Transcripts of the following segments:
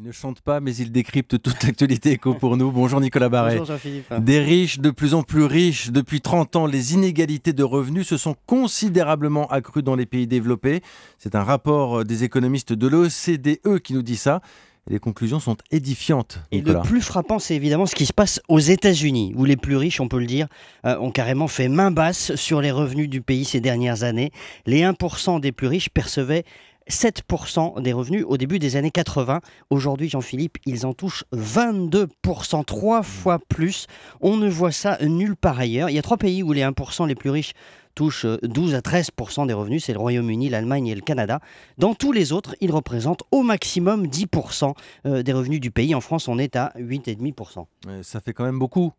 Il ne chante pas, mais il décrypte toute l'actualité éco pour nous. Bonjour Nicolas Barret. Bonjour Jean-Philippe. Des riches de plus en plus riches. Depuis 30 ans, les inégalités de revenus se sont considérablement accrues dans les pays développés. C'est un rapport des économistes de l'OCDE qui nous dit ça. Et les conclusions sont édifiantes, Et Nicolas. le plus frappant, c'est évidemment ce qui se passe aux États-Unis, où les plus riches, on peut le dire, ont carrément fait main basse sur les revenus du pays ces dernières années. Les 1% des plus riches percevaient 7% des revenus au début des années 80. Aujourd'hui, Jean-Philippe, ils en touchent 22%, 3 fois plus. On ne voit ça nulle part ailleurs. Il y a 3 pays où les 1% les plus riches touchent 12 à 13% des revenus, c'est le Royaume-Uni, l'Allemagne et le Canada. Dans tous les autres, ils représentent au maximum 10% des revenus du pays. En France, on est à 8,5%. Ça fait quand même beaucoup.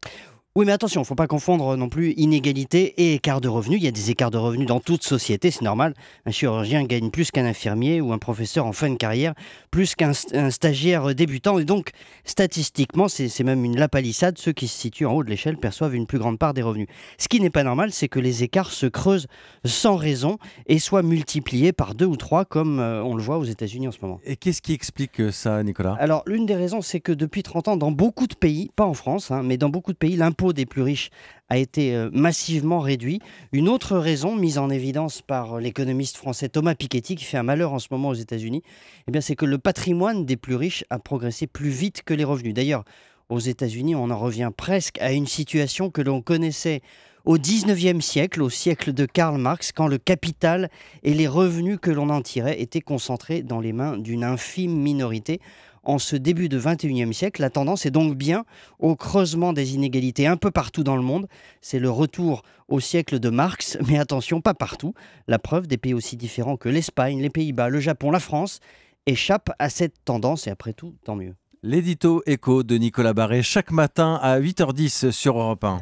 Oui, mais attention, il ne faut pas confondre non plus inégalité et écart de revenus. Il y a des écarts de revenus dans toute société, c'est normal. Un chirurgien gagne plus qu'un infirmier ou un professeur en fin de carrière, plus qu'un stagiaire débutant. Et donc, statistiquement, c'est même une lapalissade. Ceux qui se situent en haut de l'échelle perçoivent une plus grande part des revenus. Ce qui n'est pas normal, c'est que les écarts se creusent sans raison et soient multipliés par 2 ou 3, comme on le voit aux États-Unis en ce moment. Et qu'est-ce qui explique ça, Nicolas? Alors, l'une des raisons, c'est que depuis 30 ans, dans beaucoup de pays, pas en France, mais dans beaucoup de pays, l'impôt des plus riches a été massivement réduit. Une autre raison, mise en évidence par l'économiste français Thomas Piketty, qui fait un malheur en ce moment aux États-Unis, eh bien, c'est que le patrimoine des plus riches a progressé plus vite que les revenus. D'ailleurs, aux États-Unis, on en revient presque à une situation que l'on connaissait au 19e siècle, au siècle de Karl Marx, quand le capital et les revenus que l'on en tirait étaient concentrés dans les mains d'une infime minorité. En ce début de 21e siècle, la tendance est donc bien au creusement des inégalités un peu partout dans le monde. C'est le retour au siècle de Marx, mais attention, pas partout. La preuve, des pays aussi différents que l'Espagne, les Pays-Bas, le Japon, la France échappent à cette tendance et après tout, tant mieux. L'édito éco de Nicolas Barret, chaque matin à 8h10 sur Europe 1.